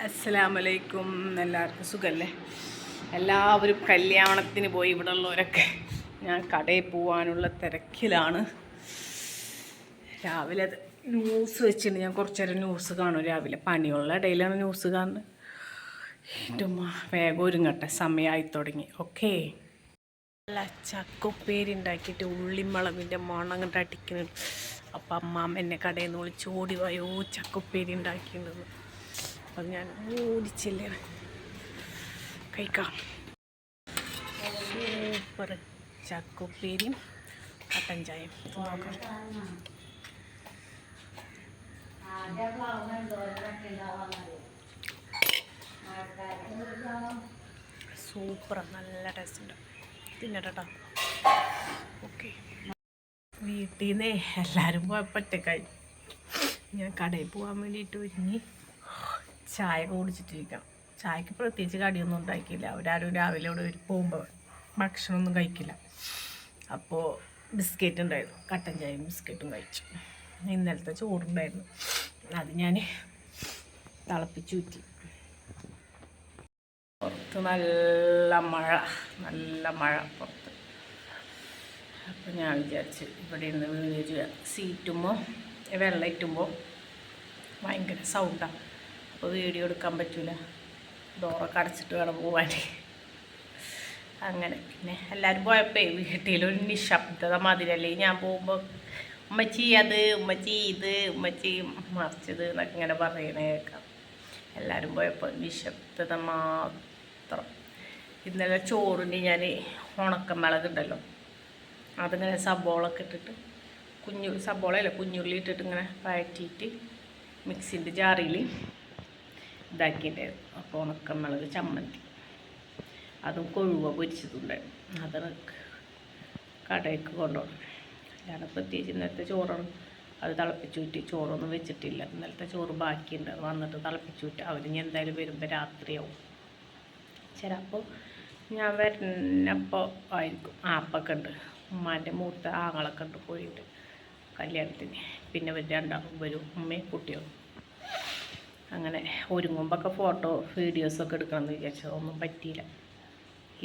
അസ്സലാമലൈക്കും. എല്ലാവർക്കും സുഖല്ലേ? എല്ലാവരും കല്യാണത്തിന് പോയി. ഇവിടെ ഉള്ളവരൊക്കെ ഞാൻ കടയിൽ പോകാനുള്ള തിരക്കിലാണ്. രാവിലെ അത് ന്യൂസ് വെച്ചിട്ട് ഞാൻ കുറച്ച് നേരം ന്യൂസ് കാണും. രാവിലെ പണിയുള്ള ഇടയിലാണ് ന്യൂസ് കാണുന്നത്. ഏറ്റവും വേഗം ഒരുങ്ങട്ടെ, സമയമായി തുടങ്ങി. ഓക്കെ, നല്ല ചക്കുപ്പേരി ഉണ്ടാക്കിയിട്ട് ഉള്ളിമുളകിൻ്റെ മണം അങ്ങോട്ട് അടിക്കുന്നുണ്ട്. അപ്പം അമ്മാമ്മ എന്നെ കടയിൽ നിന്ന് വിളിച്ച് ഓടി പോയോ ചക്കുപ്പേരി ഉണ്ടാക്കിയിട്ടുണ്ടെന്ന്. അപ്പം ഞാൻ ഓടിച്ചില്ലേ കഴിക്കാം. സൂപ്പർ ചക്കുപ്പേരിയും കട്ടൻ ചായയും നോക്കാം. സൂപ്പറാണ്, നല്ല ടേസ്റ്റ് ഉണ്ട്. തിന്നട്ടോ. ഓക്കെ, വീട്ടിൽ നിന്ന് എല്ലാവരും പോയപ്പോഴത്തേക്കായി ഞാൻ കടയിൽ പോകാൻ വേണ്ടിയിട്ട് ഒരുങ്ങി ചായ കുടിച്ചിട്ടിരിക്കണം. ചായക്ക് പ്രത്യേകിച്ച് കടിയൊന്നും ഉണ്ടാക്കിയില്ല. അവരാരും രാവിലെ ഇവിടെ പോകുമ്പോൾ ഭക്ഷണമൊന്നും കഴിക്കില്ല. അപ്പോൾ ബിസ്ക്കറ്റ് ഉണ്ടായിരുന്നു, കട്ടൻ ചായയും ബിസ്ക്കറ്റും കഴിച്ചു. ഇന്നലത്തെ ചോറുണ്ടായിരുന്നു, അത് ഞാൻ തിളപ്പിച്ചൂറ്റി. പുറത്ത് നല്ല മഴ പുറത്ത്. അപ്പോൾ ഞാൻ വിചാരിച്ച് ഇവിടെ ഇരുന്ന് വീഡിയോ സീറ്റുമ്പോൾ വെള്ളം ഇറ്റുമ്പോൾ ഭയങ്കര സൗണ്ടാണ്. അപ്പോൾ വീഡിയോ എടുക്കാൻ പറ്റില്ല, ഡോറൊക്കെ അടച്ചിട്ട് വേണം പോകാൻ. അങ്ങനെ പിന്നെ എല്ലാവരും പോയപ്പോൾ വീട്ടിലൊരു നിശബ്ദത മാതിരല്ലേ. ഞാൻ പോകുമ്പോൾ ഉമ്മച്ചി അത്, ഉമ്മച്ചി ഇത്, ഉമ്മച്ചി മറിച്ചത് എന്നൊക്കെ ഇങ്ങനെ പറയണേ കേൾക്കാം. എല്ലാവരും പോയപ്പോൾ നിശബ്ദത മാത്രം. ഇന്നലെ ചോറിന് ഞാൻ ഉണക്കമുളകുണ്ടല്ലോ, അതിങ്ങനെ സബോളൊക്കെ ഇട്ടിട്ട് സബോളയല്ല കുഞ്ഞുള്ളി ഇട്ടിട്ട് ഇങ്ങനെ വഴറ്റിയിട്ട് മിക്സിൻ്റെ ജാറിൽ ഇതാക്കിയിട്ടുണ്ടായിരുന്നു. അപ്പോൾ ഉണക്കമുളക് ചമ്മന്തി, അതും കൊഴുവ പൊരിച്ചതുണ്ടായിരുന്നു. അത് കടയ്ക്ക് കൊണ്ടുപോകണം. അല്ലാതെ പ്രത്യേകിച്ച് ഇന്നലത്തെ ചോറാണ്, അത് തിളപ്പിച്ചൂറ്റി. ചോറൊന്നും വെച്ചിട്ടില്ല, ഇന്നലത്തെ ചോറ് ബാക്കിയുണ്ട്. അത് വന്നിട്ട് തിളപ്പിച്ചൂറ്റി. അവരിനി എന്തായാലും വരുമ്പോൾ രാത്രിയാവും. ചിലപ്പോൾ ഞാൻ വരുന്നപ്പോൾ ആയിരിക്കും. ആപ്പൊക്കെ ഉണ്ട്, ഉമ്മാൻ്റെ മൂത്ത ആങ്ങളൊക്കെ ഉണ്ട് പോയിട്ട് കല്യാണത്തിന്. പിന്നെ ഇവർ രണ്ടാളും വരും, ഉമ്മയും കുട്ടിയും. അങ്ങനെ ഒരുങ്ങുമ്പോഴൊക്കെ ഫോട്ടോ വീഡിയോസൊക്കെ എടുക്കണമെന്ന് വിചാരിച്ചത്, ഒന്നും പറ്റിയില്ല.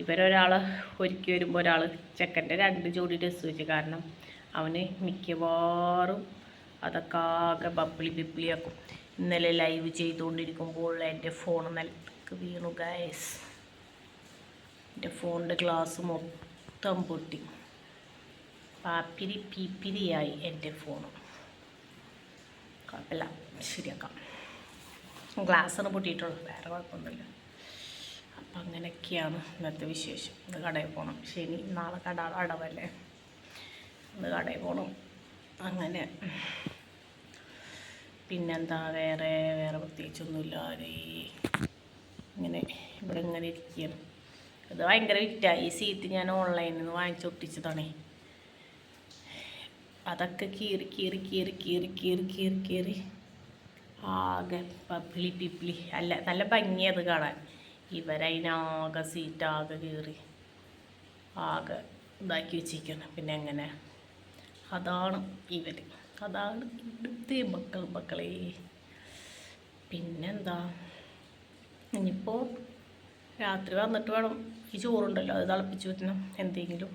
ഇവരൊരാൾ ഒരുക്കി വരുമ്പോൾ ഒരാൾ ചെക്കൻ്റെ 2 ജോഡി ഡ്രസ്സ് വെച്ച്. കാരണം അവന് മിക്കവാറും അതൊക്കെ ആകെ ബപ്പിളിയാക്കും. ഇന്നലെ ലൈവ് ചെയ്തുകൊണ്ടിരിക്കുമ്പോൾ എൻ്റെ ഫോൺ നിലത്തേക്ക് വീണു ഗൈസ്. എൻ്റെ ഫോണിൻ്റെ ഗ്ലാസ് മൊത്തം പൊട്ടി, പീപ്പിരിയായി എൻ്റെ ഫോണ്. കുഴപ്പമില്ല, ശരിയാക്കാം. ഗ്ലാസ്സാണ് പൊട്ടിയിട്ടുള്ളൂ, വേറെ കുഴപ്പമൊന്നുമില്ല. അപ്പം അങ്ങനെയൊക്കെയാണ് ഇന്നത്തെ വിശേഷം. ഇന്ന് കടയിൽ പോകണം. ശനി നാളെ കട അടവല്ലേ, ഇന്ന് കടയിൽ പോകണം. അങ്ങനെ പിന്നെന്താ, വേറെ പ്രത്യേകിച്ചൊന്നുമില്ല. ഇങ്ങനെ ഇവിടെ ഇങ്ങനെ ഇരിക്കുകയാണ്. ഇത് ഭയങ്കര വിറ്റായി. ഈ സീറ്റ് ഞാൻ ഓൺലൈനിൽ നിന്ന് വാങ്ങിച്ചൊട്ടിച്ചതാണേ. അതൊക്കെ കീറി ആകെ പിപ്പിളി അല്ല, നല്ല ഭംഗിയത് കാണാൻ. ഇവരതിനാകെ സീറ്റാകെ കീറി ആകെ ഇതാക്കി വെച്ചിരിക്കണം. പിന്നെ എങ്ങനെ, അതാണ് ഇവിടുത്തെ മക്കളെ. പിന്നെന്താ, ഇനിയിപ്പോൾ രാത്രി വന്നിട്ട് വേണം ഈ ചോറുണ്ടല്ലോ അത് തിളപ്പിച്ച് വെക്കണം. എന്തെങ്കിലും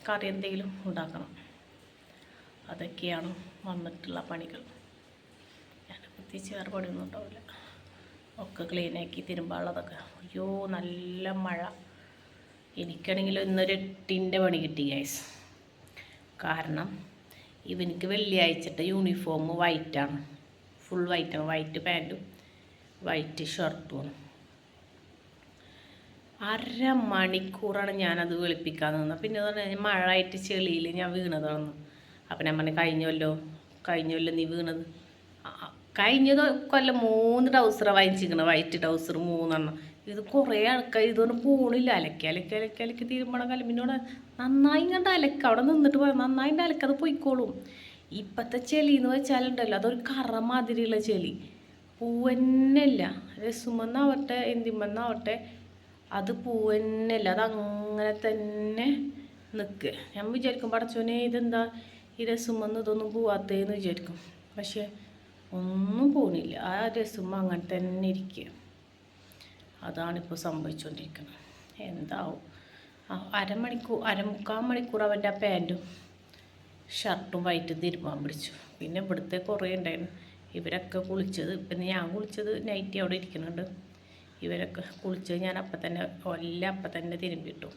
കറി എന്തെങ്കിലും ഉണ്ടാക്കണം. അതൊക്കെയാണ് വന്നിട്ടുള്ള പണികൾ. ഞാൻ പ്രത്യേകിച്ച് വേറെ പണിയൊന്നും ഉണ്ടാവില്ല. ഒക്കെ ക്ലീനാക്കി തിരുമ്പാനുള്ളതൊക്കെ. അയ്യോ നല്ല മഴ. എനിക്കാണെങ്കിൽ ഇന്നൊരു 8ൻ്റെ പണി കിട്ടി ഗൈസ്. കാരണം ഇവനിക്ക് വെള്ളിയാഴ്ചത്തെ യൂണിഫോം വൈറ്റാണ്, ഫുൾ വൈറ്റാണ്. വൈറ്റ് പാൻറ്റും വൈറ്റ് ഷർട്ടുമാണ്. 1/2 മണിക്കൂറാണ് ഞാനത് വെളുപ്പിക്കാൻ നിന്നത്. പിന്നെ പറഞ്ഞാൽ മഴ ആയിട്ട് ചെളിയിൽ ഞാൻ വീണതാണ്. അപ്പം ഞാൻ പറഞ്ഞു, കഴിഞ്ഞല്ലോ നീ വീണത്. കഴിഞ്ഞത് കൊല്ലം 3 ട്രൗസർ വാങ്ങിച്ചിരിക്കണം, വൈറ്റ് ട്രൗസർ 3 ഇത് കുറേ ആൾക്കാർ ഇതൊന്നും പോണില്ല. അലക്കി തീരുമ്പോഴെ കലമ്പിനോട് നന്നായി കണ്ട് അലക്കുക. അവിടെ നിന്നിട്ട് പോയാൽ നന്നായിട്ട് അലക്കത് പോയിക്കോളും. ഇപ്പോഴത്തെ ചെളി എന്ന് വെച്ചാലുണ്ടല്ലോ, അതൊരു കറ മാതിരിയുള്ള ചെളി, പൂവന്നല്ല. രസുമെന്നാവട്ടെ എന്തിമെന്നാവട്ടെ, അത് പൂവന്നല്ല, അതങ്ങനെ തന്നെ നിൽക്കുക. ഞാൻ വിചാരിക്കും, പടച്ചോനെ ഇതെന്താ ഈ രസുമെന്ന് ഇതൊന്നും പോവാത്തേന്ന് വിചാരിക്കും. പക്ഷേ ഒന്നും പോണില്ല. ആ രസം അങ്ങനെ തന്നെ ഇരിക്കുക. അതാണിപ്പോൾ സംഭവിച്ചുകൊണ്ടിരിക്കുന്നത്. എന്താവും അരമുക്കാൽ മണിക്കൂർ അവൻ്റെ ആ പാൻറ്റും ഷർട്ടും വൈറ്റും തിരുമ്പാൻ പിടിച്ചു. പിന്നെ ഇവിടുത്തെ കുറേ ഉണ്ടായിരുന്നു. ഇവരൊക്കെ കുളിച്ചത്, പിന്നെ ഞാൻ കുളിച്ചത് നൈറ്റി അവിടെ ഇരിക്കുന്നുണ്ട്. ഇവരൊക്കെ കുളിച്ചത് ഞാൻ അപ്പം തന്നെ തിരുമ്പിട്ടു.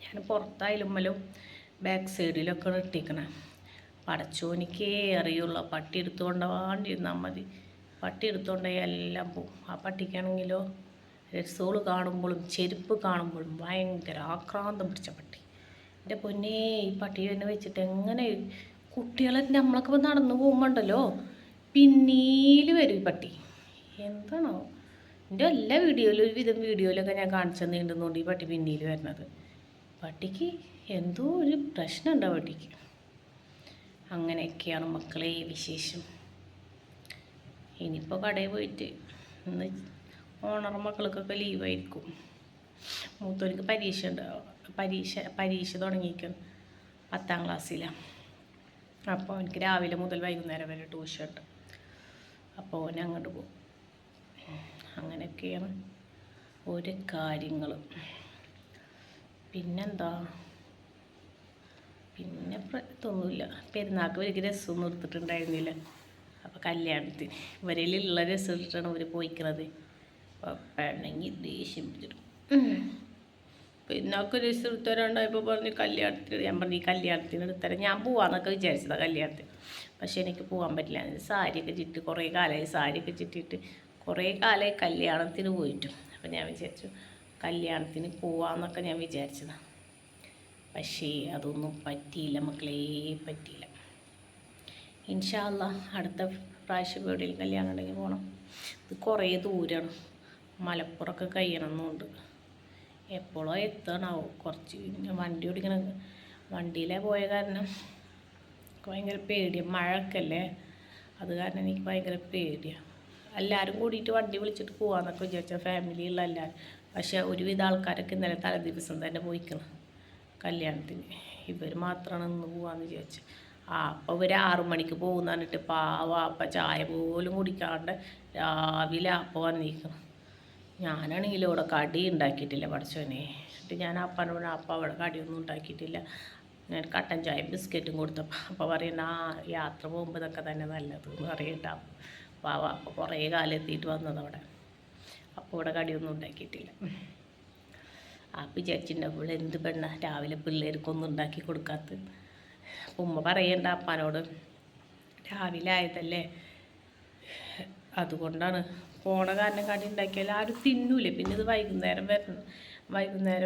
ഞാൻ പുറത്തായാലും ബാക്ക് സൈഡിലൊക്കെ ഇട്ടിരിക്കണേ. പടച്ചോനിക്കേ അറിയുള്ളൂ. പട്ടി എടുത്തുകൊണ്ടാണ്ടിരുന്നാൽ മതി. പട്ടി എടുത്തുകൊണ്ടായി എല്ലാം പോവും. ആ പട്ടിക്കാണെങ്കിലോ ഡ്രസ്സുകൾ കാണുമ്പോഴും ചെരുപ്പ് കാണുമ്പോഴും ഭയങ്കര ആക്രാന്തം പിടിച്ച പട്ടി. എൻ്റെ പൊന്നേ, ഈ പട്ടി തന്നെ വെച്ചിട്ട് എങ്ങനെ കുട്ടികളെ നമ്മളൊക്കെ നടന്നു പോകുമ്പോണ്ടല്ലോ പിന്നീൽ വരും ഈ പട്ടി. എന്താണോ എൻ്റെ എല്ലാ വീഡിയോയിലും ഒരുവിധം വീഡിയോയിലൊക്കെ ഞാൻ കാണിച്ചു നീണ്ടുന്നുകൊണ്ട് ഈ പട്ടി പിന്നീൽ വരുന്നത്. പട്ടിക്ക് എന്തോ ഒരു പ്രശ്നമുണ്ട് ആ പട്ടിക്ക്. അങ്ങനെയൊക്കെയാണ് മക്കളെ വിശേഷം. ഇനിയിപ്പോൾ കടയിൽ പോയിട്ട് ഇന്ന് ഓണർ മക്കൾക്കൊക്കെ ലീവായിരിക്കും. മൂത്തവർക്ക് പരീക്ഷ തുടങ്ങിയിരിക്കും. 10ാം ക്ലാസ്സിലാണ്. അപ്പോൾ എനിക്ക് രാവിലെ മുതൽ വൈകുന്നേരം വരെ ട്യൂഷൻ ഉണ്ട്. അപ്പോൾ ഓൻ അങ്ങോട്ട് പോകും. അങ്ങനെയൊക്കെയാണ് ഒരു കാര്യങ്ങൾ. പിന്നെന്താ, പിന്നെ ഇതൊന്നുമില്ല. പെരുന്നാൾക്ക് ഒരു രസമൊന്നും എടുത്തിട്ടുണ്ടായിരുന്നില്ല. അപ്പോൾ കല്യാണത്തിന് ഇവരിലുള്ള രസം ഇട്ടിട്ടാണ് അവർ പോയിക്കുന്നത്. അപ്പോൾ പെണ്ണെങ്കിൽ ദേഷ്യം പിടിച്ചിട്ട് പെരുന്നാൾക്ക് രസം എടുത്തരാണ്ടായപ്പോൾ പറഞ്ഞ് കല്യാണത്തിന്. ഞാൻ പറഞ്ഞു ഈ കല്യാണത്തിന് എടുത്തരാം, ഞാൻ പോവാന്നൊക്കെ വിചാരിച്ചതാണ് കല്യാണത്തിന്. പക്ഷേ എനിക്ക് പോകാൻ പറ്റില്ല. സാരിയൊക്കെ ചുറ്റി കുറേ കാലമായി, സാരിയൊക്കെ ചുറ്റിയിട്ട് കുറേ കാലമായി കല്യാണത്തിന് പോയിട്ടും. അപ്പോൾ ഞാൻ വിചാരിച്ചു കല്യാണത്തിന് പോവാന്നൊക്കെ ഞാൻ വിചാരിച്ചതാണ്. പക്ഷേ അതൊന്നും പറ്റിയില്ല മക്കളേ, പറ്റിയില്ല. ഇൻഷാ അല്ലാഹ് അടുത്ത പ്രാവശ്യം എവിടെയെങ്കിലും കല്യാണം ഉണ്ടെങ്കിൽ പോകണം. ഇത് കുറേ ദൂരമാണ്, മലപ്പുറമൊക്കെ കഴിയണമെന്നുണ്ട്. എപ്പോഴോ എത്തണാവും. കുറച്ച് വണ്ടി ഓടിക്കണം. വണ്ടിയിലെ പോയ കാരണം ഭയങ്കര പേടിയാണ്. മഴയൊക്കെ അല്ലേ, അത് കാരണം എനിക്ക് ഭയങ്കര പേടിയാണ്. എല്ലാവരും കൂടിയിട്ട് വണ്ടി വിളിച്ചിട്ട് പോകാമെന്നൊക്കെ വിചാരിച്ചാൽ ഫാമിലിയുള്ള എല്ലാവരും. പക്ഷേ ഒരുവിധ ആൾക്കാരൊക്കെ ഇന്നലെ തലേ ദിവസം തന്നെ പോയിക്കണം കല്യാണത്തിന്. ഇവർ മാത്രമാണ് ഇന്ന് പോകാമെന്ന് വിചാരിച്ചു. അപ്പോൾ ഇവർ 6 മണിക്ക് പോകുന്ന പറഞ്ഞിട്ട് അപ്പം ചായ പോലും കുടിക്കാണ്ട് രാവിലെ അപ്പം വന്നിരിക്കണം. ഞാനാണെങ്കിലും ഇവിടെ കടി ഉണ്ടാക്കിയിട്ടില്ല പടച്ചോനെ. എന്നിട്ട് ഞാൻ അപ്പനോട് അപ്പം അവിടെ കടിയൊന്നും ഉണ്ടാക്കിയിട്ടില്ല. ഞാൻ കട്ടൻ ചായ ബിസ്ക്കറ്റും കൊടുത്തപ്പോൾ അപ്പോൾ പറയുന്ന യാത്ര പോകുമ്പോൾ ഇതൊക്കെ തന്നെ നല്ലതെന്ന് പറയട്ടാ. അപ്പോൾ കുറേ കാലം എത്തിയിട്ട് വന്നതവിടെ. അപ്പോൾ ഇവിടെ കടിയൊന്നും ഉണ്ടാക്കിയിട്ടില്ല. അപ്പം വിചാരിച്ചിട്ടുണ്ടാവും എന്ത് പെണ്ണ രാവിലെ പിള്ളേർക്കൊന്നും ഉണ്ടാക്കി കൊടുക്കാത്ത. ഉമ്മ പറയണ്ട അപ്പാനോട്, രാവിലെ ആയതല്ലേ അതുകൊണ്ടാണ്. പോണ കാരണം കടി ഉണ്ടാക്കിയാൽ ആരും തിന്നൂലേ. പിന്നെ ഇത് വൈകുന്നേരം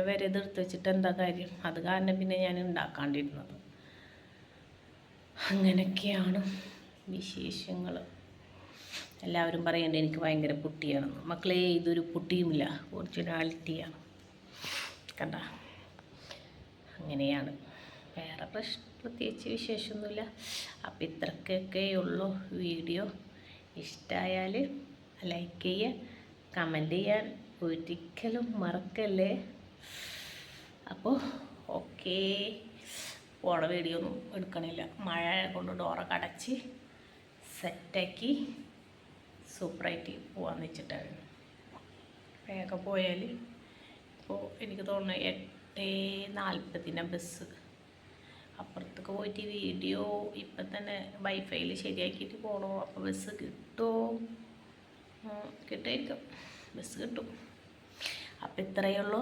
വരെ ഇത് എടുത്ത് വെച്ചിട്ട് എന്താ കാര്യം. അത് കാരണം പിന്നെ ഞാൻ ഉണ്ടാക്കാണ്ടിരുന്നത്. അങ്ങനെയൊക്കെയാണ് വിശേഷങ്ങൾ. എല്ലാവരും പറയണ്ടേ എനിക്ക് ഭയങ്കര പുട്ടിയാണെന്ന്. മക്കളെ ഇതൊരു പുട്ടിയുമില്ല, ഒറിജിനാലിറ്റിയാണ്. കണ്ട, അങ്ങനെയാണ്. വേറെ പ്രത്യേകിച്ച് വിശേഷമൊന്നുമില്ല. അപ്പം ഇത്രക്കൊക്കെ ഉള്ളൂ വീഡിയോ. ഇഷ്ടമായാൽ ലൈക്ക് ചെയ്യുക, കമൻറ്റ് ചെയ്യാൻ ഒരിക്കലും മറക്കല്ലേ. അപ്പോൾ ഓക്കേ, പോണ വീഡിയോ ഒന്നും എടുക്കണില്ല. മഴ കൊണ്ട് ഡോറൊക്കെ അടച്ച് സെറ്റാക്കി സൂപ്പറായിട്ട് പോകാമെന്ന് വെച്ചിട്ടാണ്. വേഗം പോയാൽ ഇപ്പോൾ എനിക്ക് തോന്നുന്നു 8:40 ബസ്. അപ്പുറത്തൊക്കെ പോയിട്ട് വീഡിയോ ഇപ്പം തന്നെ വൈഫൈയിൽ ശരിയാക്കിയിട്ട് പോകണോ. അപ്പോൾ ബസ് കിട്ടുമോ? കിട്ടുമായിരിക്കും, ബസ് കിട്ടും. അപ്പം ഇത്രയേ ഉള്ളൂ.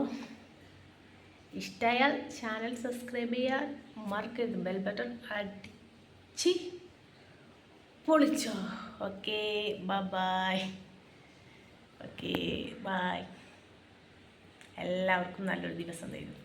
ഇഷ്ടമായാൽ ചാനൽ സബ്സ്ക്രൈബ് ചെയ്യാൻ മറക്കരുത്. ബെൽ ബട്ടൺ അടിച്ച് പൊളിച്ചോ. Okay, bye. Okay, bye. എല്ലാവർക്കും നല്ലൊരു ദിവസം തരുന്നു.